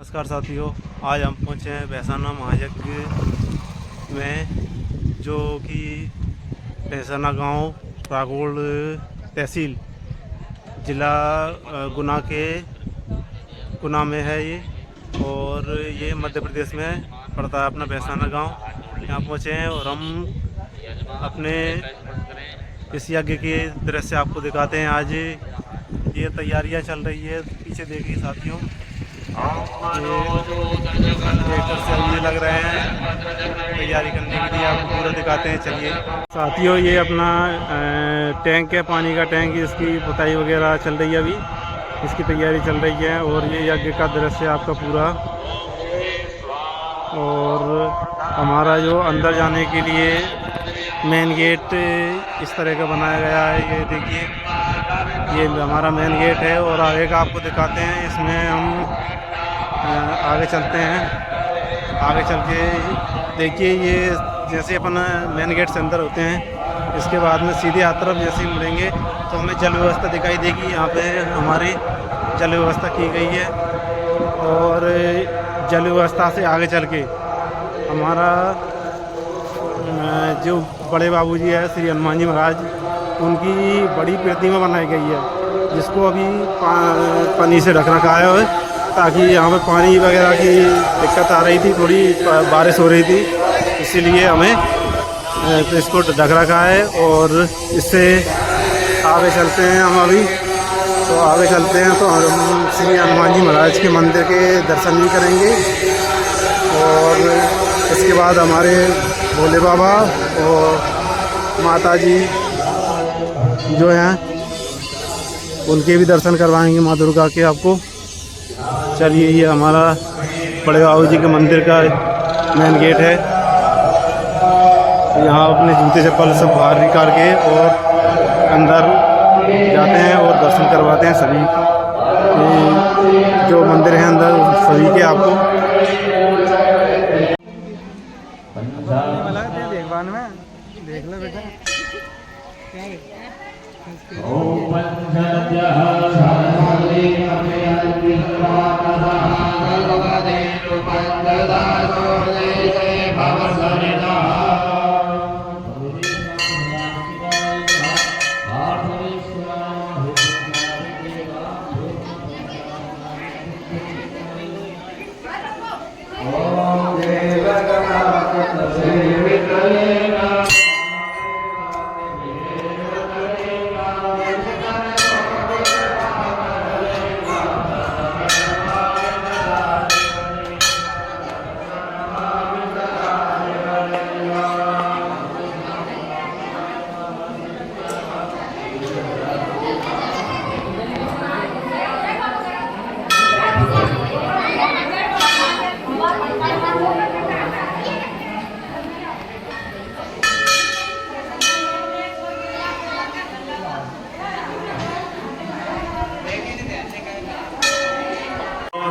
नमस्कार साथियों, आज हम पहुँचे हैं भैसाना महायज्ञ में, जो कि भैसाना गांव राघोल तहसील ज़िला गुना में है ये। और ये मध्य प्रदेश में पड़ता है अपना भैसाना गांव। यहाँ पहुँचे हैं और हम अपने इस यज्ञ के दृश्य आपको दिखाते हैं। आज ये तैयारियां चल रही है, पीछे देखिए साथियों, ट्रैक्टर से ये लग रहे हैं तैयारी करने के लिए। आपको पूरा दिखाते हैं, चलिए साथियों। ये अपना टैंक है, पानी का टैंक, इसकी पुताई वगैरह चल रही है, अभी इसकी तैयारी चल रही है। और ये यज्ञ का दृश्य आपका पूरा। और हमारा जो अंदर जाने के लिए मेन गेट इस तरह का बनाया गया है, ये देखिए, ये हमारा मेन गेट है। और आगे का आपको दिखाते हैं, इसमें हम आगे चलते हैं। आगे चल के देखिए, ये जैसे अपन मेन गेट से अंदर होते हैं, इसके बाद में सीधे हाथ तरफ जैसे ही मुड़ेंगे तो हमें जल व्यवस्था दिखाई देगी। यहाँ पे हमारी जल व्यवस्था की गई है। और जल व्यवस्था से आगे चल के हमारा जो बड़े बाबूजी है श्री हनुमान जी महाराज, उनकी बड़ी प्रतिमा बनाई गई है, जिसको अभी पानी से ढक रखा है, ताकि यहाँ पे पानी वगैरह की दिक्कत आ रही थी, थोड़ी बारिश हो रही थी, इसीलिए हमें इसको ढक रखा है। और इससे आगे चलते हैं हम अभी। तो आगे चलते हैं तो हम श्री हनुमान जी महाराज के मंदिर के दर्शन भी करेंगे। और इसके बाद हमारे भोले बाबा और माता जी जो हैं, उनके भी दर्शन करवाएंगे, माँ दुर्गा के आपको। चलिए, ये हमारा बड़े बाबू जी के मंदिर का मेन गेट है। यहाँ अपने जूते चप्पल सब बाहर निकाल के और अंदर जाते हैं और दर्शन करवाते हैं सभी जो मंदिर हैं अंदर सभी के आपको। देखवान में देख लो बेटा,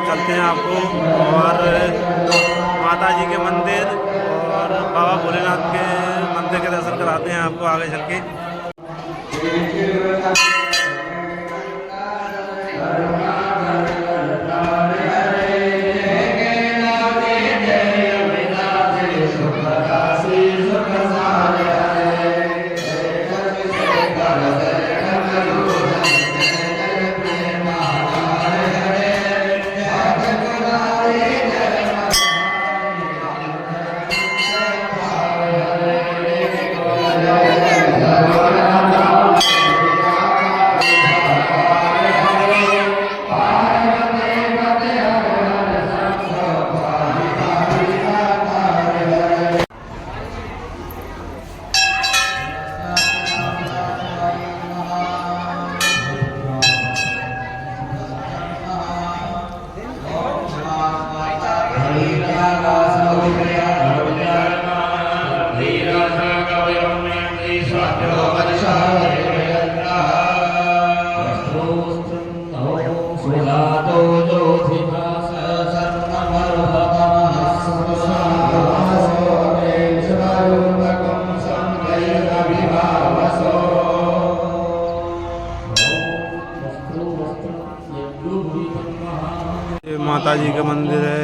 चलते हैं आपको और माता जी के मंदिर और बाबा भोलेनाथ के मंदिर के दर्शन कराते हैं आपको आगे चल के।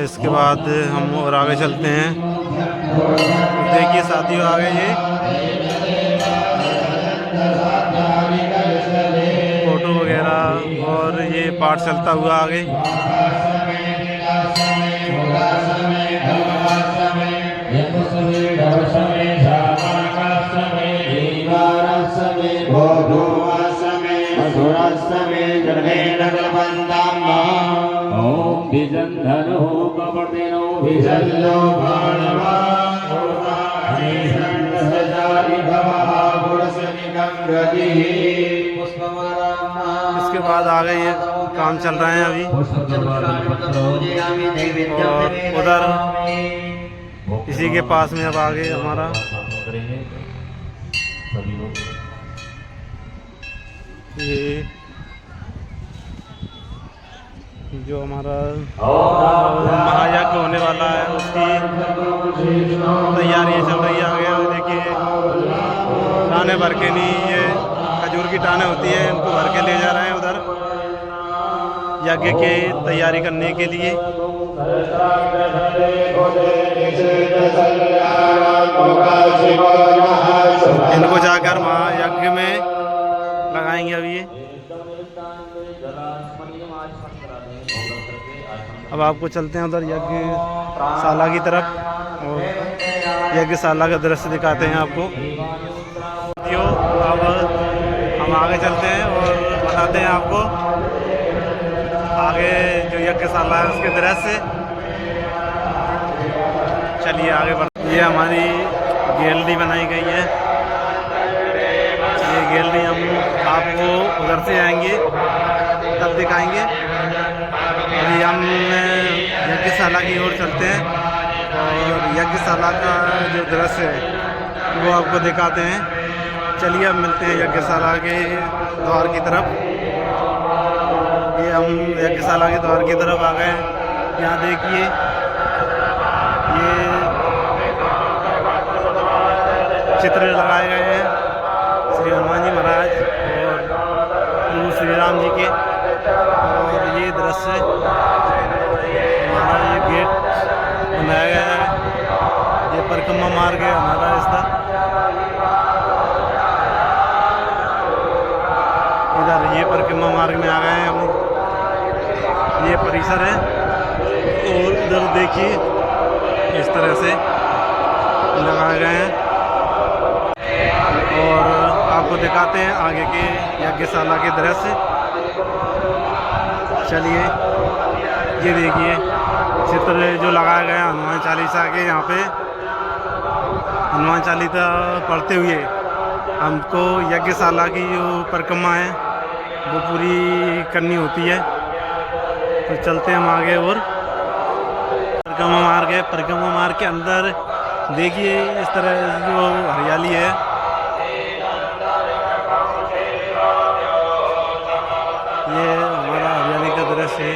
इसके बाद हम और आगे चलते हैं। देखिए साथियों आगे ये फोटो वगैरह और ये पाठ चलता हुआ आगे। इसके बाद आगे ये काम चल रहे हैं अभी। और उधर इसी के पास में अब आगे हमारा ये जो हमारा महायज्ञ होने वाला है उसकी तैयारी चल रही है आगे। देखिए टाने भर के नहीं, ये खजूर की टाने होती है, इनको भर के ले जा रहे हैं उधर यज्ञ की तैयारी करने के लिए। इनको जाकर महायज्ञ में लगाएंगे अभी ये। अब आपको चलते हैं उधर यज्ञशाला की तरफ और यज्ञशाला का दृश्य दिखाते हैं आपको। अब हम आगे चलते हैं और बताते हैं आपको आगे जो यज्ञशाला है उसके दृश्य। चलिए आगे बढ़। ये हमारी गैलरी बनाई गई है। ये गैलरी हम आपको उधर से आएंगे तब दिखाएंगे। अभी हम यज्ञशाला की ओर चलते हैं और यज्ञशाला का जो दृश्य है वो आपको दिखाते हैं। चलिए अब मिलते हैं यज्ञशाला के द्वार की तरफ। ये हम यज्ञशाला के द्वार की तरफ आ गए हैं। यहाँ देखिए ये चित्र लगाए गए हैं श्री हनुमान जी महाराज और प्रभु श्री राम जी के। और ये दृश्य हमारा ये गेट बनाया गया है। ये परिक्रमा मार्ग है हमारा रास्ता। इधर ये परिक्रमा मार्ग में आ गए हैं हम। ये परिसर है और इधर देखिए इस तरह से लगाए गए हैं। और आपको दिखाते हैं आगे के यज्ञशाला के दृश्य। चलिए ये देखिए चित्र जो लगाया गया हनुमान चालीसा के। यहाँ पे हनुमान चालीसा पढ़ते हुए हमको यज्ञशाला की जो परिक्रमा है वो पूरी करनी होती है। तो चलते हैं हम आगे और परिक्रमा मार्ग है। परिक्रमा मार्ग के अंदर देखिए इस तरह जो हरियाली है। ये हमारा हरियाली का दृश्य है।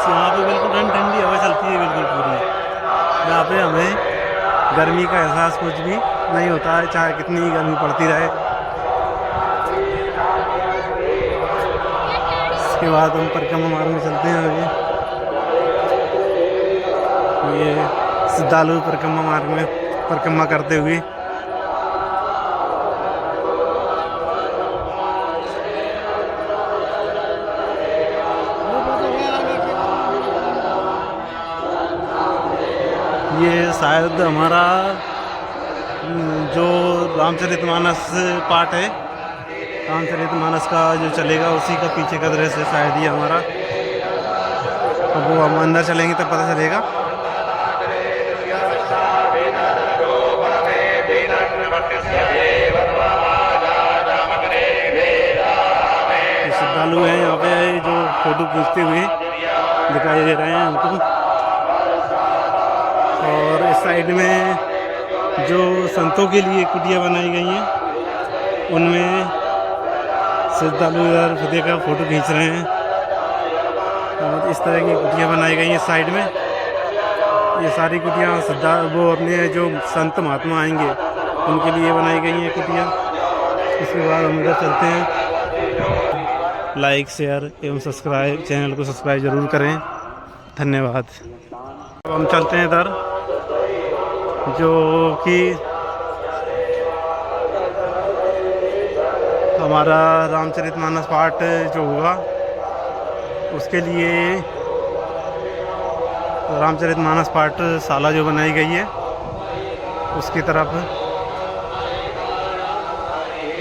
यहाँ पे बिल्कुल ठंडी हवा चलती है बिल्कुल पूरी। यहाँ पे हमें गर्मी का एहसास कुछ भी नहीं होता है, चाहे कितनी गर्मी पड़ती रहे। इसके बाद हम परिक्रमा मार्ग में चलते हैं आगे। ये श्रद्धालु परिक्रमा मार्ग में परिक्रमा करते हुए। ये शायद हमारा जो रामचरितमानस पाठ है, रामचरितमानस का जो चलेगा उसी का पीछे का दृश्य है शायद ये हमारा। अब वो हम अंदर चलेंगे तब पता चलेगा। श्रद्धालु हैं यहाँ पे जो फोटो खींचते हुए दिखाई दे रहे हैं हमको। और इस साइड में जो संतों के लिए कुटिया बनाई गई हैं उनमें श्रद्धालु इधर खुदे का फ़ोटो खींच रहे हैं। और इस तरह की कुटिया बनाई गई हैं साइड में। ये सारी कुटियाँ श्रद्धा वो अपने जो संत महात्मा आएंगे उनके लिए बनाई गई हैं कुटिया। इसके बाद हम इधर चलते हैं। लाइक शेयर एवं सब्सक्राइब, चैनल को सब्सक्राइब ज़रूर करें। धन्यवाद। अब हम चलते हैं इधर, जो कि हमारा रामचरितमानस पाठ जो होगा उसके लिए रामचरितमानस पाठ शाला जो बनाई गई है उसकी तरफ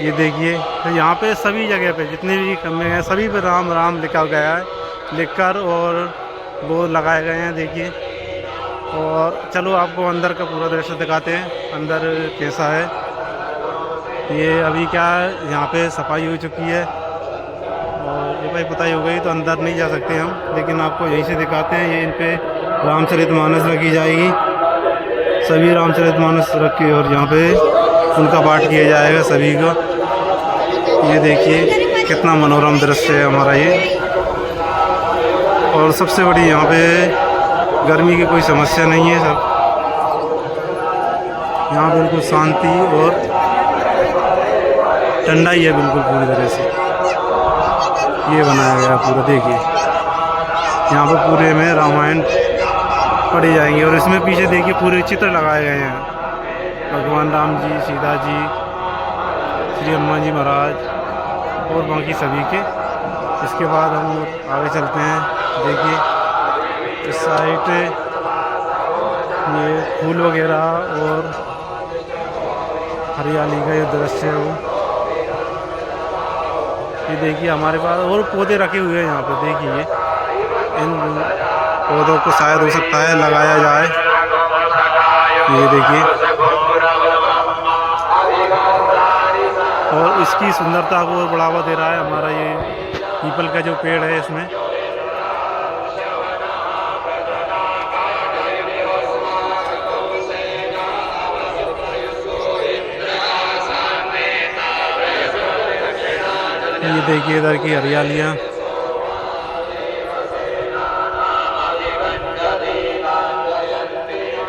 ये देखिए। तो यहाँ पे सभी जगह पे जितने भी कमरे हैं सभी पे राम राम लिखा गया है, लिखकर और वो लगाए गए हैं देखिए। और चलो आपको अंदर का पूरा दृश्य दिखाते हैं, अंदर कैसा है। ये अभी क्या यहाँ पे सफाई हो चुकी है और ये भाई पता ही हो गई, तो अंदर नहीं जा सकते हम, लेकिन आपको यहीं से दिखाते हैं। ये इन पे रामचरितमानस रखी जाएगी, सभी रामचरितमानस रखी और यहाँ पे उनका पाठ किया जाएगा सभी को। ये देखिए कितना मनोरम दृश्य है हमारा ये। और सबसे बड़ी यहाँ पे गर्मी की कोई समस्या नहीं है, सब यहाँ बिल्कुल शांति और ठंडा ही है बिल्कुल पूरी तरह से। ये बनाया गया पूरा देखिए, यहाँ पे पूरे में रामायण पढ़ी जाएंगी। और इसमें पीछे देखिए पूरे चित्र लगाए गए हैं, भगवान राम जी, सीता जी, श्री हनुमान जी महाराज और बाकी सभी के। इसके बाद हम आगे चलते हैं, देखिए इस साइड ये फूल वगैरह और हरियाली का ये दृश्य है वो। ये देखिए हमारे पास और पौधे रखे हुए हैं यहाँ पे, देखिए इन पौधों को शायद हो सकता है लगाया जाए। ये देखिए और इसकी सुंदरता को और बढ़ावा दे रहा है हमारा ये पीपल का जो पेड़ है इसमें। ये देखिए इधर की हरियालियाँ,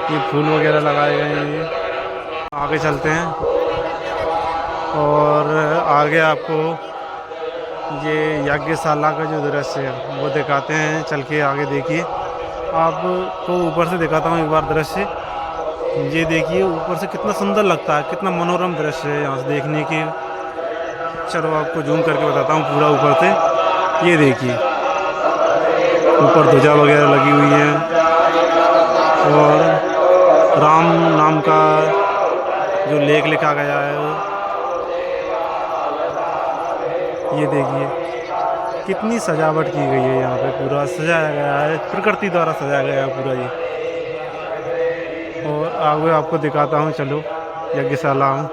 ये फूल वगैरह लगाए गए हैं। आगे चलते हैं और आगे आपको ये यज्ञशाला का जो दृश्य है वो दिखाते हैं, चल के आगे देखिए। आपको ऊपर से दिखाता हूँ एक बार दृश्य। ये देखिए ऊपर से कितना सुंदर लगता है, कितना मनोरम दृश्य है यहाँ से देखने की। चलो आपको जूम करके बताता हूँ पूरा ऊपर से। ये देखिए ऊपर ध्वजा वगैरह लगी हुई है और राम नाम का जो लेख लिखा गया है वो। ये देखिए कितनी सजावट की गई है, यहाँ पे पूरा सजाया गया है, प्रकृति द्वारा सजाया गया है पूरा ये। और आगे आपको दिखाता हूँ, चलो यज्ञशाला हूँ।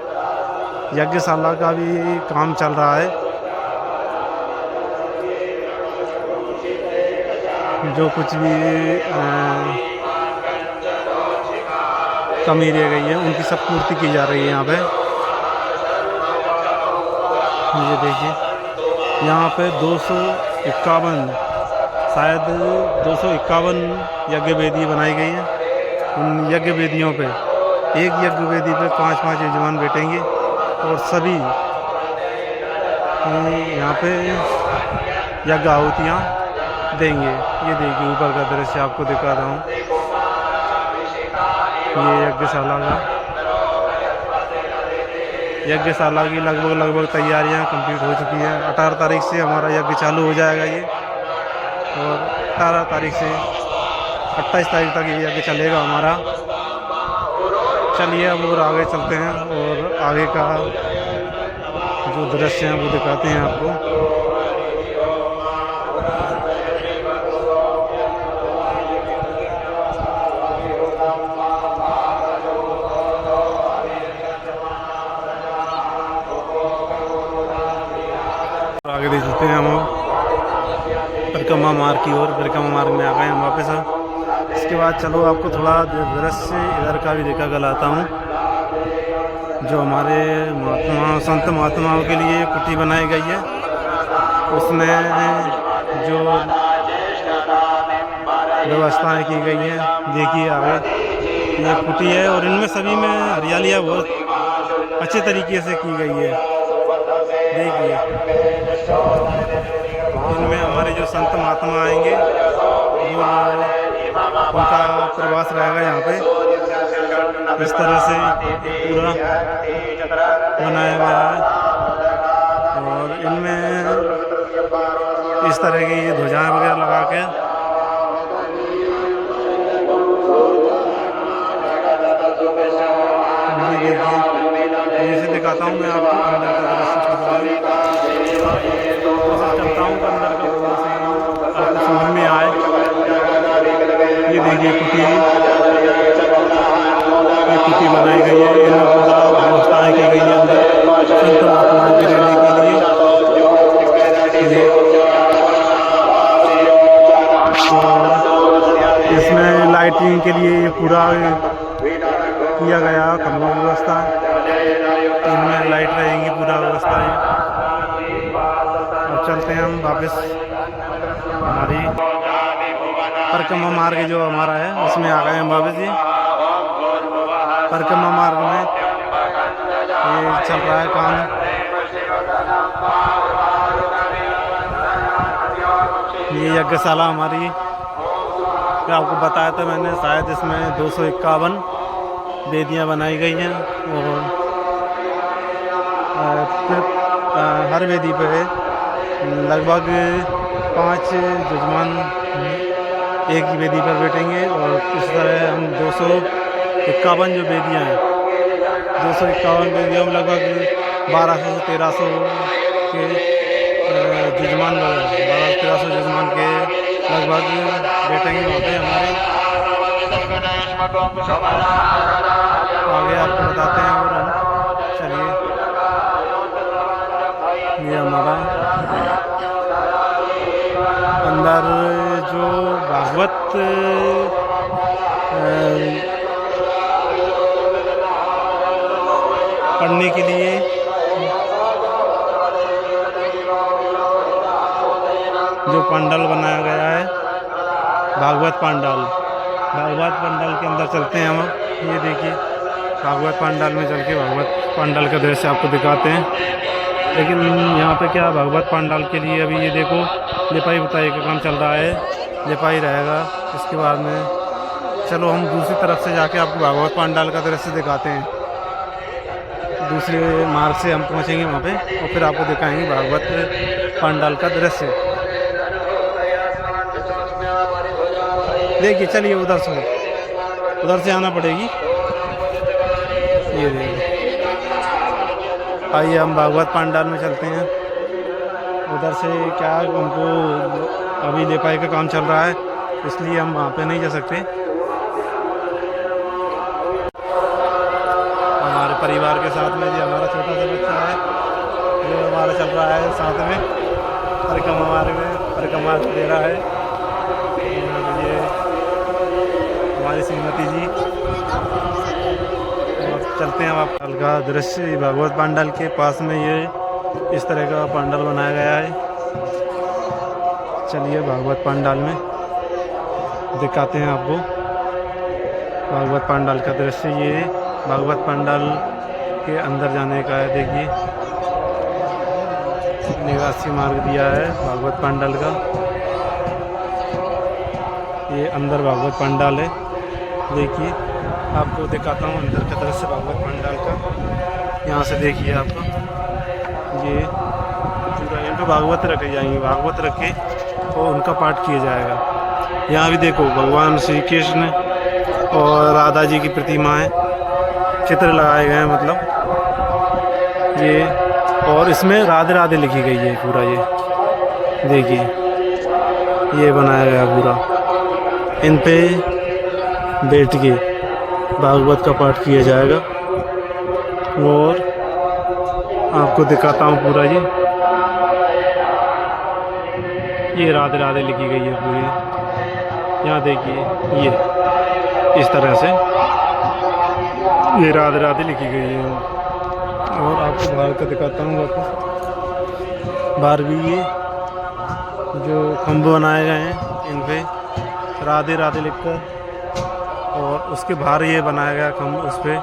यज्ञशाला का भी काम चल रहा है, जो कुछ भी कमी रह गई है उनकी सब पूर्ति की जा रही है यहाँ पे। ये देखिए यहाँ पे 251 शायद 251 यज्ञ वेदी बनाई गई हैं। उन यज्ञ वेदियों पे एक यज्ञ वेदी पे 5-5 यजमान बैठेंगे और सभी यहाँ पे यज्ञ आहुतियाँ देंगे। ये देखिए ऊपर का दृश्य आपको दिखा रहा हूँ, ये यज्ञशाला की लगभग तैयारियां कंप्लीट हो चुकी हैं। 18 तारीख से हमारा यज्ञ चालू हो जाएगा ये, और 18 तारीख से 28 तारीख तक ये यज्ञ चलेगा हमारा। चलिए अब और आगे चलते हैं और आगे का जो दृश्य है वो दिखाते हैं आपको। आगे देख सकते हैं हम परिक्रमा मार्ग की ओर, परिक्रमा मार्ग में आ गए हम वापस। अब इसके बाद चलो आपको थोड़ा दृश्य इधर का भी देखा गलाता हूँ, जो हमारे महात्मा संत महात्माओं के लिए कुटी बनाई गई है। उसमें जो व्यवस्थाएं की गई हैं देखिए आगे ये कुटी है, और इनमें सभी में हरियालियाँ बहुत अच्छे तरीके से की गई है। देखिए इनमें हमारे जो संत महात्मा आएंगे वो उनका प्रवास रहेगा यहाँ पे। इस तरह से पूरा बनाया गया है और इनमें इस तरह की ध्वजाएं वगैरह लगा के जैसे दिखाता हूँ मैं आपको अंदर का दृश्य चलता हूँ अंदर का आपको समझ में आए। ये देखिए कुटी बनाई गई है, इनमें पूरा व्यवस्थाएं की गई है अंदर संत महात्माओं के रहने के लिए। इसमें लाइटिंग के लिए पूरा किया गया खंभों की व्यवस्था, इनमें लाइट रहेंगी पूरा व्यवस्था है। और चलते हैं हम वापस हमारी परिक्रमा मार्ग जो हमारा है उसमें आ गए हम वापस। ये परिक्रमा मार्ग में ये चल रहा है काम। ये यज्ञशाला हमारी आपको बताया था मैंने, शायद इसमें 251 वेदियाँ बनाई गई हैं और हर वेदी पे लगभग 5 जजमान एक ही वेदी पर बैठेंगे। और इस तरह हम 251 जो वेदियाँ हैं, 251 वेदियों में लगभग 1200 से 1300 के जजमान 1200-1300 जजमान के लगभग बैठेंगे वहाँ पे हमारे। आगे आपको बताते हैं और हम चलिए। ये हमारा अंदर जो भागवत पढ़ने के लिए जो पंडाल बनाया गया है, भागवत पंडाल के अंदर चलते हैं हम। ये देखिए भागवत पंडाल में चल के भागवत पंडाल का दृश्य आपको दिखाते हैं। लेकिन यहाँ पे क्या भागवत पंडाल के लिए अभी ये देखो लिपाई पुताई का काम चल रहा है, लिपाई रहेगा। इसके बाद में चलो हम दूसरी तरफ से जाके आपको भागवत पंडाल का दृश्य दिखाते हैं। दूसरे मार्ग से हम पहुँचेंगे वहाँ पे और फिर आपको दिखाएंगे भागवत पंडाल का दृश्य। देखिए चलिए उधर से आना पड़ेगी। ये देखिए, आइए हम भागवत पंडाल में चलते हैं। उधर से क्या हमको अभी लिपाई का काम चल रहा है, इसलिए हम वहाँ पे नहीं जा सकते। हमारे परिवार के साथ में जो हमारा छोटा सा बच्चा है जो हमारा चल रहा है साथ में परिक्रमा मार्ग में परिक्रमा दे रहा है। ये हमारी श्रीमती जी। और चलते हैं आप का दृश्य भागवत पंडाल के पास में ये इस तरह का पंडाल बनाया गया है। चलिए भागवत पंडाल में दिखाते हैं आपको भागवत पंडाल का दृश्य। ये भागवत पंडाल के अंदर जाने का है। देखिए निवासी मार्ग दिया है भागवत पंडाल का। ये अंदर भागवत पंडाल है। देखिए आपको दिखाता हूँ अंदर का दृश्य भागवत पंडाल का। यहाँ से देखिए आपको ये पूरा यहाँ पे भागवत रखे जाएंगे, भागवत रख के और उनका पाठ किया जाएगा। यहाँ भी देखो भगवान श्री कृष्ण और राधा जी की प्रतिमा है, चित्र लगाए गए हैं मतलब ये। और इसमें राधे राधे लिखी गई है पूरा। ये देखिए ये बनाया गया पूरा। इन पे बैठ के भागवत का पाठ किया जाएगा और आपको दिखाता हूँ पूरा। ये राधे राधे लिखी गई है पूरी। यहाँ देखिए ये इस तरह से ये राधे राधे लिखी गई है। और आपको बाहर का दिखाता हूँ वापस। बाहर भी ये जो खंभ बनाए गए हैं इन पे राधे राधे लिखकर, और उसके बाहर ये बनाया गया खंभ, उस पे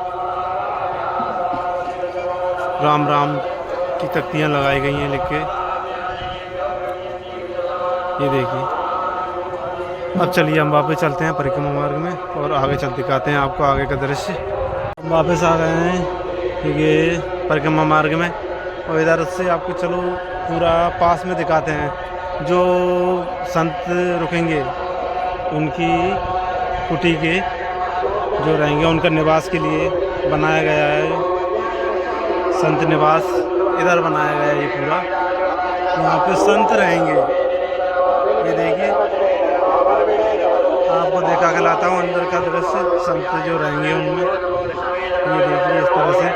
राम राम की तख्तियाँ लगाई गई हैं लिख के। ये देखिए अब चलिए हम वापस चलते हैं परिक्रमा मार्ग में और आगे चल दिखाते हैं आपको आगे का दृश्य। हम वापस आ गए हैं ये परिक्रमा मार्ग में और इधर से आपको चलो पूरा पास में दिखाते हैं। जो संत रुकेंगे उनकी कुटी के जो रहेंगे उनका निवास के लिए बनाया गया है संत निवास। इधर बनाया गया है ये पूरा, यहाँ पे संत रहेंगे। ये देखिए आपको देखा के लाता हूँ अंदर का दृश्य, संत जो रहेंगे उनमें। ये देखिए इस तरह से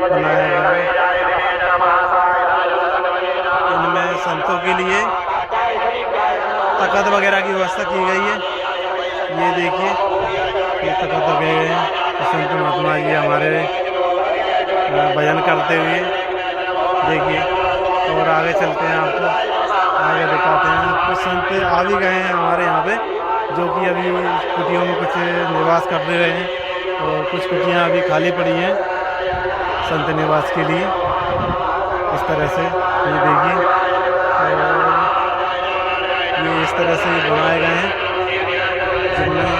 बनाया गया है। इनमें संतों के लिए तख्त वगैरह की व्यवस्था की गई है। ये देखिए ये तख्त लगे गए हैं, संत महात्मा जी हमारे भजन करते हुए। देखिए और आगे चलते हैं, आपको आगे दिखाते हैं। कुछ संत आ भी गए हैं हमारे यहाँ पे, जो कि अभी कुटियों में कुछ निवास कर रहे हैं और कुछ कुटियाँ अभी खाली पड़ी हैं संत निवास के लिए। इस तरह से ये देखिए और ये इस तरह से बनाए गए हैं, जिनमें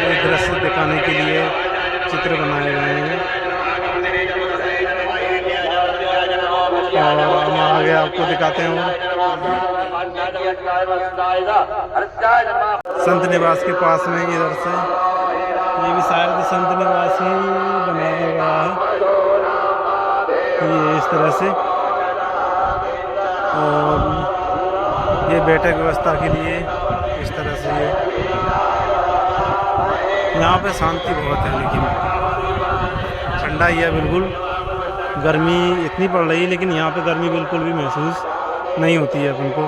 ये दृश्य दिखाने के लिए चित्र बनाए गए हैं। और हम आगे आपको दिखाते हैं संत निवास के पास में। इधर से ये भी शायद संत निवास ही बनाया गया है, ये इस तरह से। और ये बैठक व्यवस्था के लिए इस तरह से ये यहाँ पे शांति बहुत है, लेकिन ठंडा ही है बिल्कुल। गर्मी इतनी पड़ रही है लेकिन यहाँ पे गर्मी बिल्कुल भी महसूस नहीं होती है अपन को।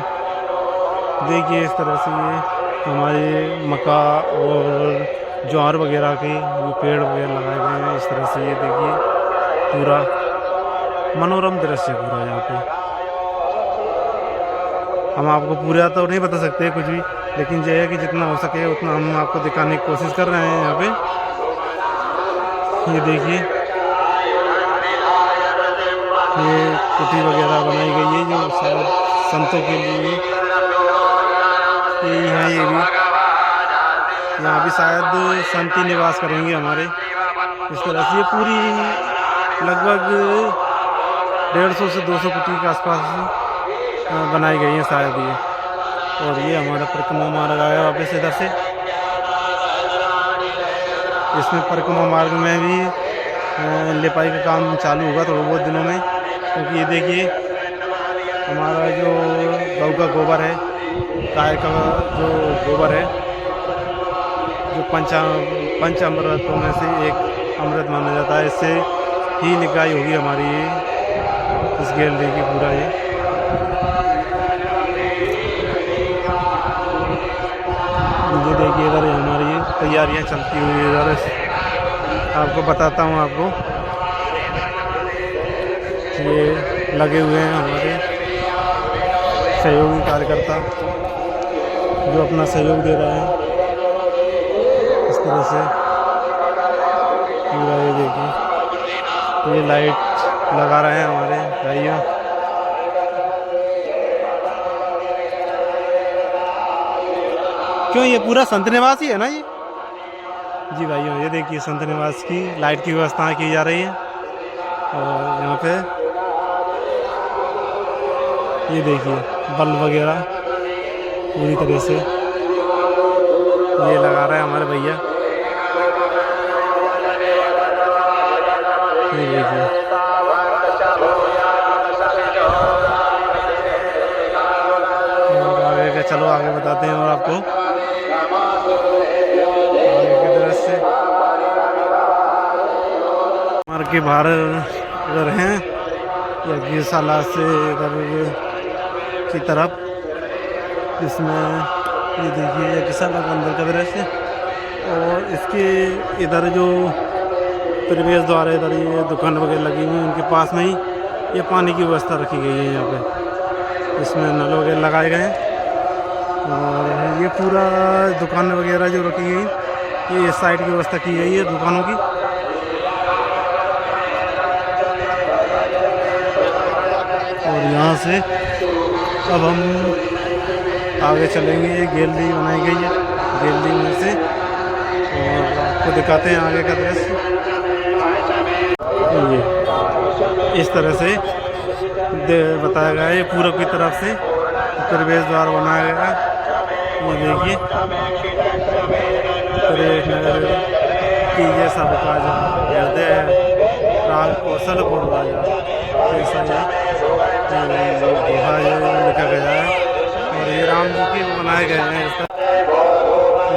देखिए इस तरह से ये हमारे मक्का और ज्वार वगैरह के ये पेड़ वगैरह लगाए गए हैं। इस तरह से ये देखिए पूरा मनोरम दृश्य पूरा यहाँ पे। हम आपको पूरा तो नहीं बता सकते कुछ भी, लेकिन जो है कि जितना हो सके उतना हम आपको दिखाने की कोशिश कर रहे हैं यहाँ पे। ये देखिए ये कुटी वगैरह बनाई गई है जो शायद संतों के लिए यही है। ये भी यहाँ भी शायद संत निवास करेंगे हमारे। इस तरह से ये पूरी लगभग 150 से 200 कुटी के आसपास बनाई गई है शायद ये। और ये हमारा परिक्रमा मार्ग आया वापस इधर से। इसमें परिक्रमा मार्ग में भी लिपाई का काम चालू होगा थोड़े बहुत दिनों में, क्योंकि ये देखिए हमारा जो गौ का गोबर है, गाय का जो गोबर है, जो पंच अमृतों में से एक अमृत माना जाता है, इससे ही लिपाई होगी हमारी ये इस गैलरी की पूरा। ये देखिए इधर हमारी ये तैयारियां चलती हुई इधर आपको बताता हूँ। आपको ये लगे हुए हैं हमारे सहयोगी कार्यकर्ता जो अपना सहयोग दे रहे हैं इस तरह से पूरा। ये देखिए ये लाइट लगा रहे हैं हमारे भाइयों। क्यों ये पूरा संत निवास ही है ना ये? जी भाइयों ये देखिए संत निवास की लाइट की व्यवस्था की जा रही है। और यहाँ पे ये देखिए बल्ब वगैरह पूरी तरह से ये लगा रहे हैं हमारे भैया। ये देखिए और आगे का चलो आगे बताते हैं और आपको आगे की तरह से मार्ग के बाहर इधर हैं यज्ञशाला से इधर की तरफ, जिसमें ये देखिए यज्ञशाला के अंदर का दृश्य। और इसके इधर जो प्रवेश द्वार है, इधर ये दुकान वगैरह लगी हुई है, उनके पास में ही ये पानी की व्यवस्था रखी गई है। यहाँ पे इसमें नल वगैरह लगाए गए हैं और ये पूरा दुकान वगैरह जो रखी गई ये इस साइड की व्यवस्था की गई है दुकानों की। और यहाँ से अब हम आगे चलेंगे। ये गैलरी बनाई गई है, गैलरी में से, और आपको दिखाते हैं आगे का दृश्य। ये इस तरह से बताया गया है। पूरब की तरफ से प्रवेश द्वार बनाया गया है। ये देखिए, प्रवेश नगर कीजिए सब काजा, हृदय राग कौशलपुर राजा, ऐसा ये गुहा लिखा गया है। और ये राम जी के बनाए गए हैं।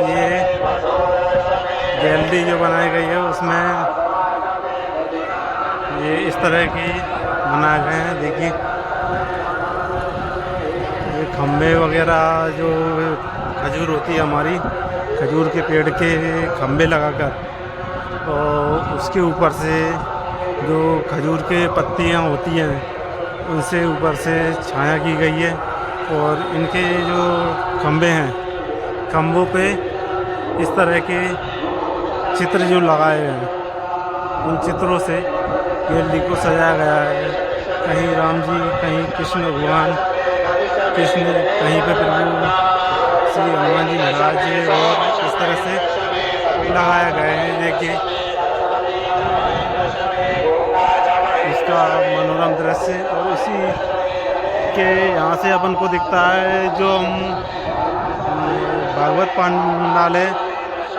ये गैलरी जो बनाई गई है उसमें ये इस तरह की बनाए गए हैं। देखिए, ये खम्भे वगैरह जो खजूर होती है हमारी, खजूर के पेड़ के खम्भे लगाकर, और उसके ऊपर से जो खजूर के पत्तियां होती हैं उनसे ऊपर से छाया की गई है। और इनके जो खम्भे हैं, खम्भों पे इस तरह के चित्र जो लगाए गए हैं, उन चित्रों से गैलरी को सजाया गया है। कहीं राम जी, कहीं कृष्ण भगवान, कृष्ण, कहीं पे प्रभु श्री हनुमान जी महाराज जी, और इस तरह से लगाया गया है। देखिए, इसका मनोरम दृश्य। और इसी के यहाँ से अपन को दिखता है जो हम भागवत पंडाल है,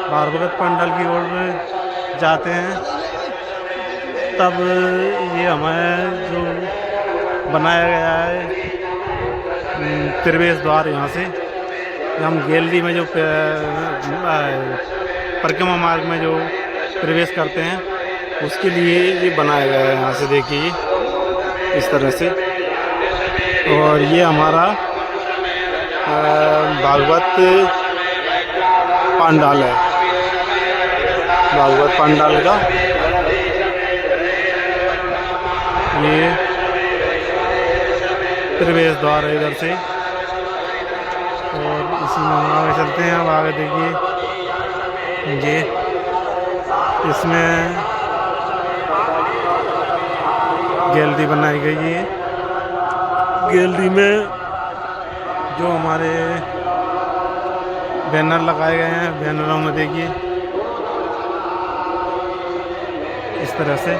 भागवत पंडाल की ओर जाते हैं, तब ये हमें जो बनाया गया है प्रवेश द्वार, यहाँ से हम गैलरी में जो परिक्रमा मार्ग में जो प्रवेश करते हैं उसके लिए ये बनाया गया है। यहाँ से देखिए इस तरह से। और ये हमारा भागवत पंडाल है, भागवत पंडाल का ये प्रवेश द्वार है इधर से। और इसी में हम आगे चलते हैं। अब आगे देखिए, ये इसमें गैलरी बनाई गई है। गैलरी में जो हमारे बैनर लगाए गए हैं, बैनरों में देखिए इस तरह से।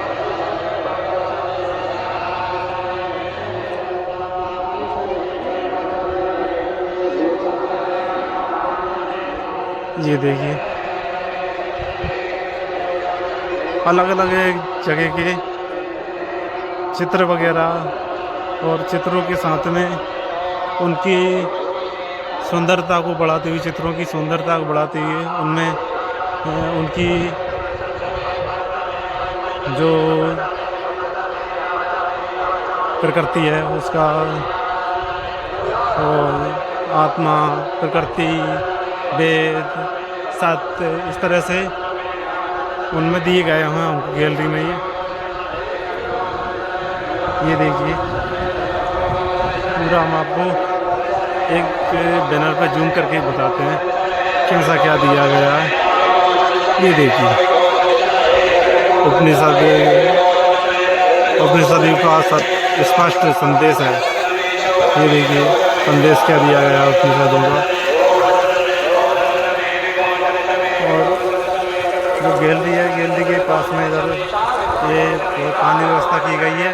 ये देखिए, अलग अलग जगह के चित्र वगैरह, और चित्रों के साथ में उनकी सुंदरता को बढ़ाते हुए, चित्रों की सुंदरता को बढ़ाते हुए उनमें उनकी जो प्रकृति है उसका, और आत्मा, प्रकृति, वेद, सत्य, इस तरह से उनमें दिए गए हैं हमको गैलरी में। ये देखिए, पूरा हम आपको एक बैनर पर जूम करके बताते हैं कैसा क्या दिया गया है। ये देखिए, उपनिषद का स्पष्ट संदेश है। ये देखिए, संदेश क्या दिया गया है उपनिषदों का। जो गैलरी है, गैलरी के पास में इधर ये पानी व्यवस्था की गई है।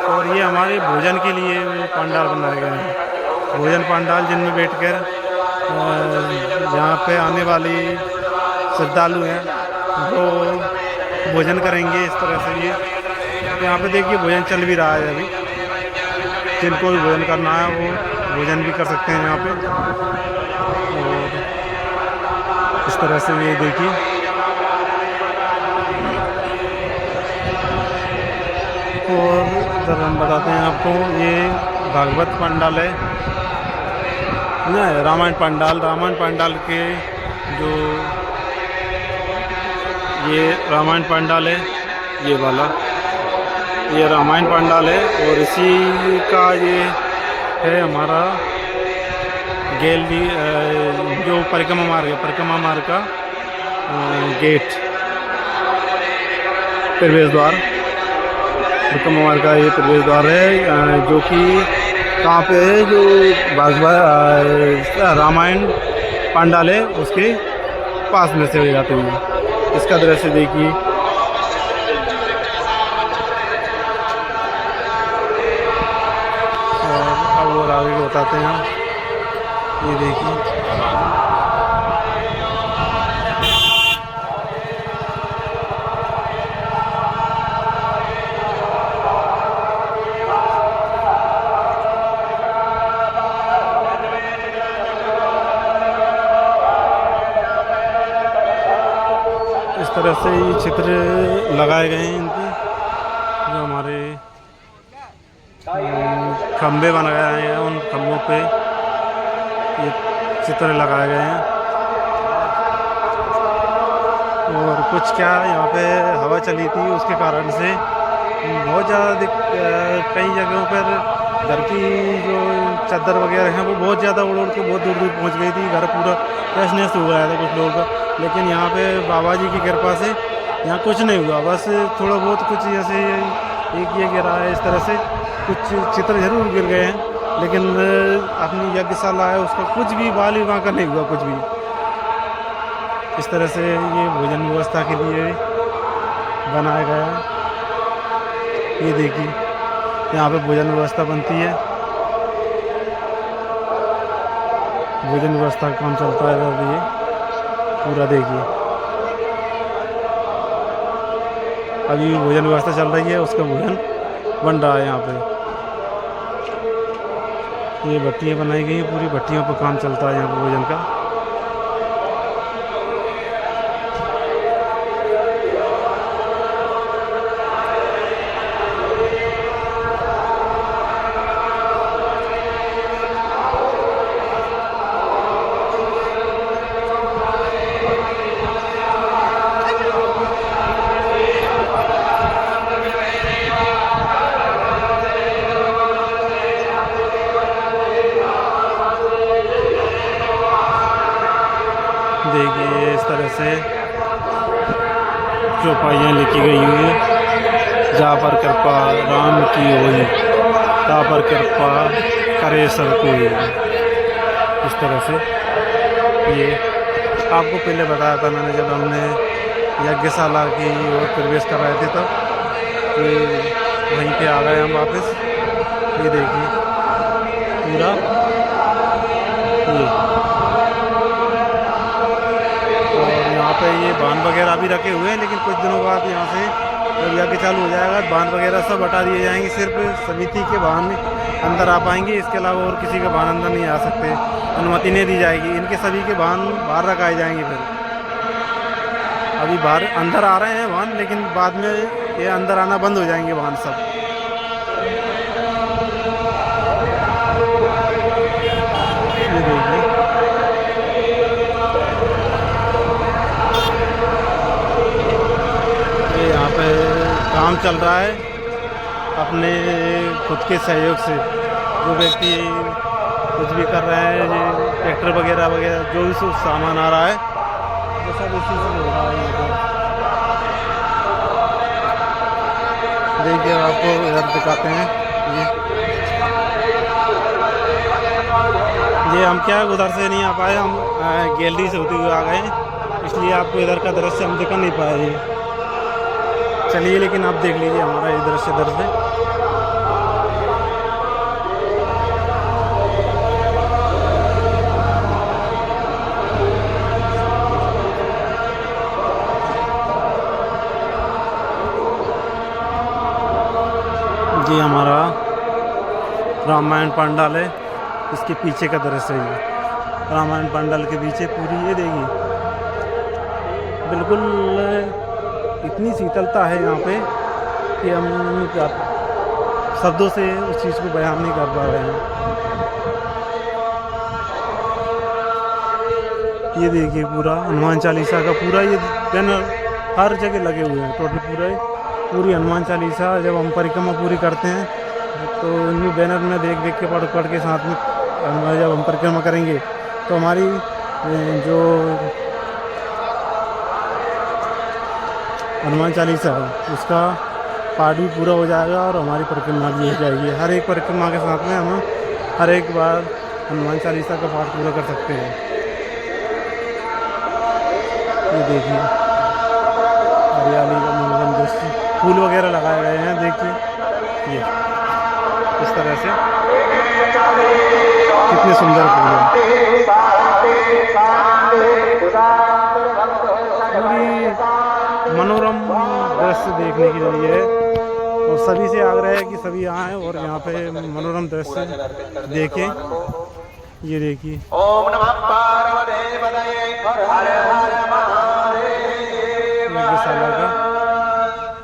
और ये हमारे भोजन के लिए पंडाल बनाए गए हैं, भोजन पंडाल, जिनमें बैठकर यहाँ पे आने वाली श्रद्धालु हैं वो भोजन करेंगे। इस तरह से ये यहाँ पे देखिए भोजन चल भी रहा है अभी। जिनको भी भोजन करना है वो भोजन भी कर सकते हैं यहाँ पे। और इस तरह से ये देखिए, और इधर हम बताते हैं आपको, ये भागवत पंडाल है ना, रामायण पंडाल। रामायण पंडाल के जो ये रामायण पंडाल है, ये वाला, ये रामायण पंडाल है। और इसी का ये है हमारा गैलरी, जो परिक्रमा मार्ग है, परिक्रमा मार्ग का गेट, प्रवेश द्वार, परिक्रमा मार्ग का ये प्रवेश द्वार है, जो कि कहाँ पे है जो रामायण पंडाल है उसके पास में से हो जाते हुए। इसका दृश्य देखिए। और आगे को बताते हैं, ये देखिए। इस तरह से ये चित्र लगाए गए हैं इनके, जो हमारे खंबे बनाए गए हैं उन खंबों पे ये चित्र लगाए गए हैं। और कुछ क्या यहाँ पे हवा चली थी उसके कारण से बहुत ज़्यादा कई जगहों पर घर की जो चादर वगैरह हैं वो बहुत ज़्यादा उड़ उड़ के बहुत दूर दूर पहुँच गई थी। घर पूरा तहस नहस हो गया था कुछ लोगों का। लेकिन यहाँ पे बाबा जी की कृपा से यहाँ कुछ नहीं हुआ, बस थोड़ा बहुत कुछ जैसे एक ये गिरा है, इस तरह से कुछ चित्र जरूर गिर गए हैं। लेकिन अपनी यज्ञशाला है उसका कुछ भी बाल वहाँ का नहीं हुआ कुछ भी। इस तरह से ये भोजन व्यवस्था के लिए बनाया गया है। ये देखिए यहाँ पे भोजन व्यवस्था बनती है, भोजन व्यवस्था का काम चलता है अभी ये पूरा देखिए। अभी भोजन व्यवस्था चल रही है, उसका भोजन बन रहा है यहाँ पे। ये भट्टियाँ बनाई गई हैं, पूरी भट्टियों पर काम चलता है यहाँ पे भोजन का। देखिए इस तरह से चौपाइयाँ लिखी गई हुई है। जहाँ पर कृपा राम की हुई तहाँ पर कृपा करे सब कोई। इस तरह से ये आपको पहले बताया था मैंने, जब हमने यज्ञशाला की ओर प्रवेश कर रहे थे तब वहीं पे आ गए हम वापस। ये देखिए पूरा ये, और यहाँ पे ये बांध वगैरह भी रखे हुए हैं। लेकिन कुछ दिनों बाद यहाँ से जब यज्ञ चालू हो जाएगा बांध वगैरह सब हटा दिए जाएंगे। सिर्फ समिति के वाहन अंदर आ पाएंगे, इसके अलावा और किसी के वाहन अंदर नहीं आ सकते, अनुमति नहीं दी जाएगी। इनके सभी के वाहन बाहर रखाए जाएंगे। फिर अभी बाहर अंदर आ रहे हैं वाहन, लेकिन बाद में ये अंदर आना बंद हो जाएंगे वाहन सब। ये देखिए ये यहाँ पे काम चल रहा है अपने खुद के सहयोग से। जो व्यक्ति कुछ भी कर रहे हैं, ये ट्रैक्टर वगैरह वगैरह जो भी सामान आ रहा है वो सब इसी से हो रहा है यहाँ पर। देखिए आपको इधर दिखाते हैं। ये हम क्या उधर से नहीं आ पाए, हम गैलरी से होते हुए आ गए, इसलिए आपको इधर का दृश्य हम दिखा नहीं पाए। चलिए लेकिन आप देख लीजिए हमारा ये दृश्य इधर से। ये हमारा रामायण पंडाल है, इसके पीछे का दृश्य है। रामायण पंडाल के पीछे पूरी ये देखिए बिल्कुल इतनी शीतलता है यहाँ पे कि हम शब्दों से उस चीज़ को बयान नहीं कर पा रहे हैं। ये देखिए पूरा हनुमान चालीसा का पूरा ये बैनर हर जगह लगे हुए हैं। टोटल पूरी हनुमान चालीसा जब हम परिक्रमा पूरी करते हैं तो इन बैनर में देख देख के पढ़ के साथ में जब हम परिक्रमा करेंगे तो हमारी जो हनुमान चालीसा है उसका पाठ भी पूरा हो जाएगा और हमारी परिक्रमा भी हो जाएगी। हर एक परिक्रमा के साथ में हम हर एक बार हनुमान चालीसा का पाठ पूरा कर सकते हैं। ये देखिए हरियाली का मनोरम दृश्य, फूल वगैरह लगाए गए हैं। देखिए ये इस तरह से कितने सुंदर फूल हैं। पूरी मनोरम दृश्य देखने के लिए है और सभी से आग्रह है कि सभी आएँ और यहाँ पे मनोरम दृश्य देखें। ये देखिए ओम नमः पार्वती पतये हर हर महादेव यज्ञशाला का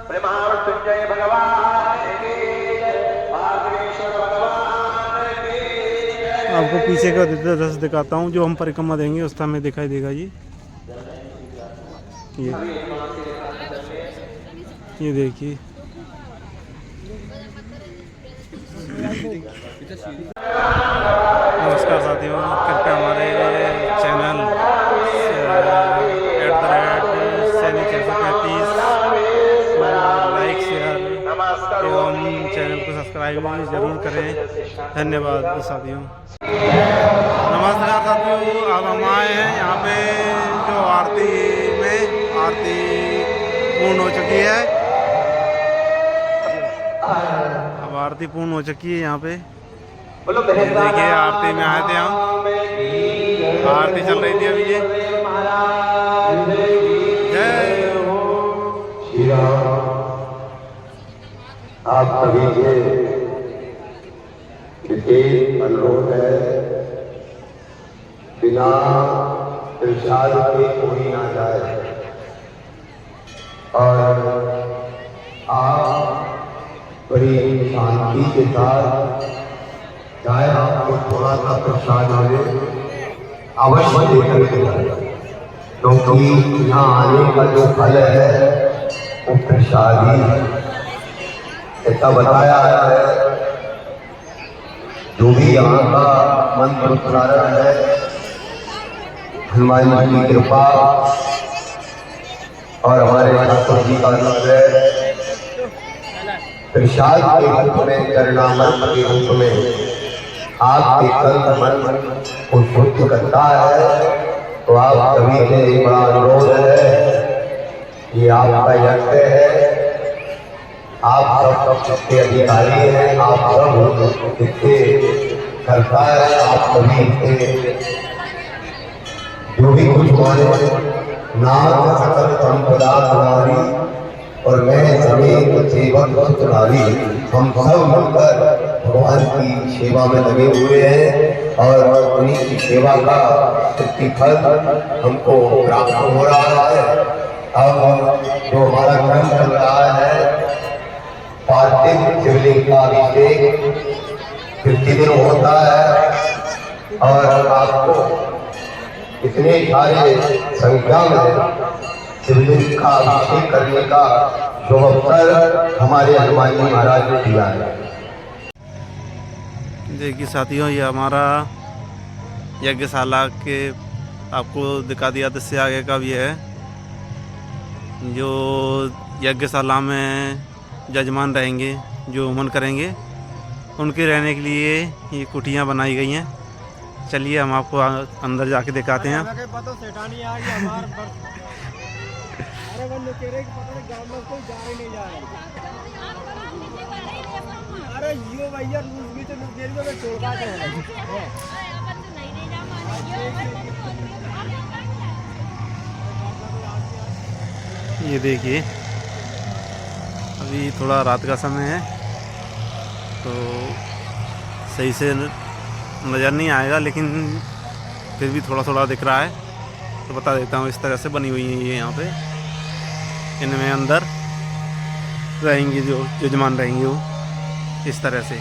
ब्रह्ममृत्युंजय भगवान की जय, भागवेश्वर भगवान की जय। आपको पीछे का दृश्य दिखाता हूँ, जो हम परिक्रमा देंगे उस समय दिखाई देगा। ये देखिए नमस्कार साथियों, कृपया हमारे चैनल @सैनिक635 को लाइक शेयर एवं चैनल को सब्सक्राइब जरूर करें। धन्यवाद साथियों। नमस्कार साथियों, अब हम आए हैं यहाँ पे जो आरती पूर्ण हो चुकी है। अब आरती पूर्ण हो चुकी है। यहाँ पे देखिए आरती में आए थे हम, आरती चल रही थी अभी। ये जय हो श्री राम। आप सभी से विशेष अनुरोध है, बिना इरशाद के कोई ना जाए और आप बड़ी शांति के साथ, चाहे आपको थोड़ा सा प्रसाद मिले अवश्य लेकर के जाए, क्योंकि यहाँ आने का जो फल है वो प्रसाद ही है। ऐसा बताया है, जो भी यहाँ का मंत्र उच्चारण है, हनुमान जी की कृपा और हमारे ठाकुर जी का अनुग्रह प्रसाद के रूप में, चरणामृत के रूप में आपके तन मन को शुद्ध करता है। तो आप सभी से एक बड़ा अनुरोध है, ये आपका यज्ञ है, आप सब इसके अधिकारी हैं, आप सब इसके करता है, आप सभी इसके जो भी कुछ माने नाथ सकल संपदा तुम्हारी और मैं समेत सेवक तुम्हारी, हम सब मिलकर भगवान की सेवा में लगे हुए हैं और उन्हीं की सेवा का प्रतिफल हमको प्राप्त हो रहा है। अब जो हमारा क्रम चल रहा है, पार्थिव शिवलिंग का अभिषेक प्रतिदिन होता है और आपको इतने सारे संख्या में शिवलिंग का अभिषेक करने का शुभ अवसर हमारे हनुमान जी महाराज ने दिया है। देखिए साथियों, ये हमारा यज्ञशाला के आपको दिखा दिया दृश्य आगे का भी है। जो यज्ञशाला में जजमान रहेंगे, जो होमन करेंगे, उनके रहने के लिए ये कुटियाँ बनाई गई हैं। चलिए हम आपको अंदर जाके दिखाते हैं। ये देखिए अभी थोड़ा रात का समय है तो सही से नज़र नहीं आएगा, लेकिन फिर भी थोड़ा थोड़ा दिख रहा है तो बता देता हूँ। इस तरह से बनी हुई है ये यहाँ पे, इनमें अंदर रहेंगे जो यजमान रहेंगे वो इस तरह से।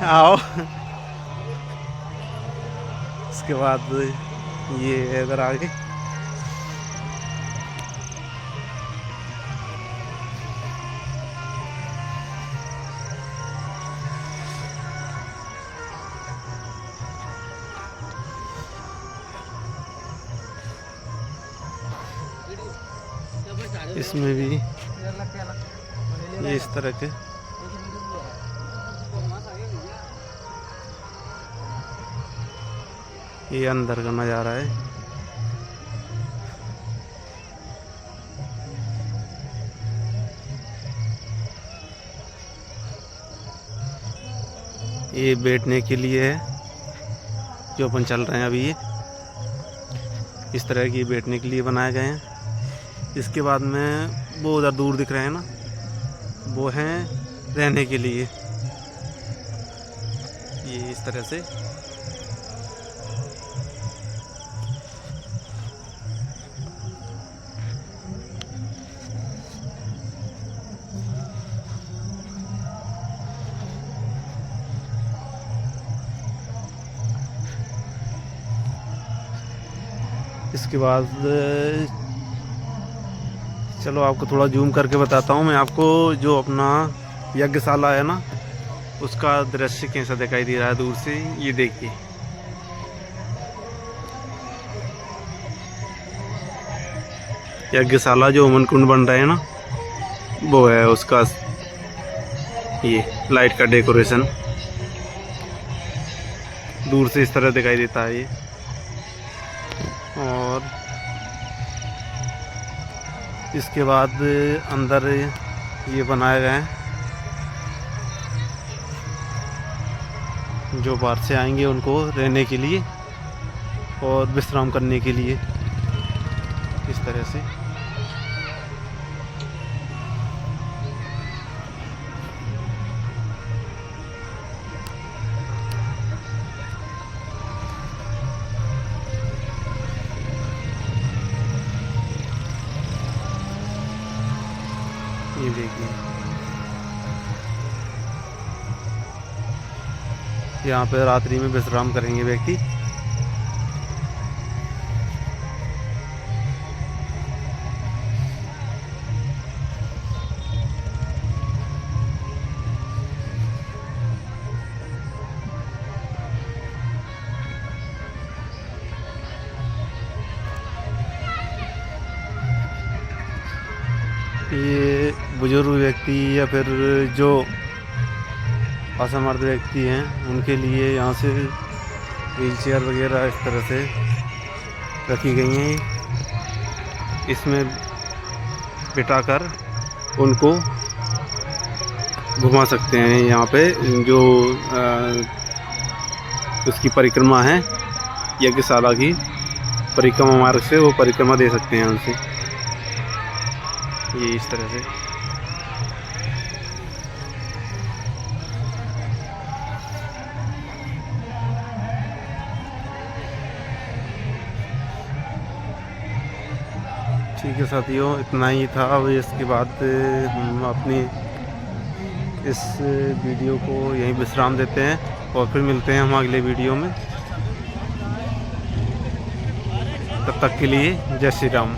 आओ उसके बाद ये इधर आगे इसमें भी ये इस तरह के ये अंदर का नज़ारा है। ये बैठने के लिए है जो अपन चल रहे हैं अभी। ये इस तरह की बैठने के लिए बनाए गए हैं। इसके बाद में वो उधर दूर दिख रहे हैं ना, वो हैं रहने के लिए। ये इस तरह से इसके बाद चलो आपको थोड़ा जूम करके बताता हूँ मैं आपको। जो अपना यज्ञशाला है ना, उसका दृश्य कैसा दिखाई दे रहा है दूर से, ये देखिए। यज्ञशाला जो होमन कुंड बन रहा है ना, वो है उसका ये लाइट का डेकोरेशन दूर से इस तरह दिखाई देता है ये। और इसके बाद अंदर ये बनाए गए हैं, जो बाहर से आएंगे उनको रहने के लिए और विश्राम करने के लिए, इस तरह से। ये देखिए, यहाँ पे रात्रि में विश्राम करेंगे व्यक्ति। ये बुजुर्ग व्यक्ति या फिर जो असमर्थ व्यक्ति हैं, उनके लिए यहाँ से व्हील चेयर वगैरह इस तरह से रखी गई हैं। इसमें बिठाकर उनको घुमा सकते हैं। यहाँ पे जो उसकी परिक्रमा है, यज्ञशाला की परिक्रमा मार्ग से वो परिक्रमा दे सकते हैं उनसे। ये इस तरह से ठीक है साथियों, इतना ही था। अब इसके बाद हम अपनी इस वीडियो को यहीं विश्राम देते हैं और फिर मिलते हैं हम अगले वीडियो में। तब तक के लिए जय श्री राम।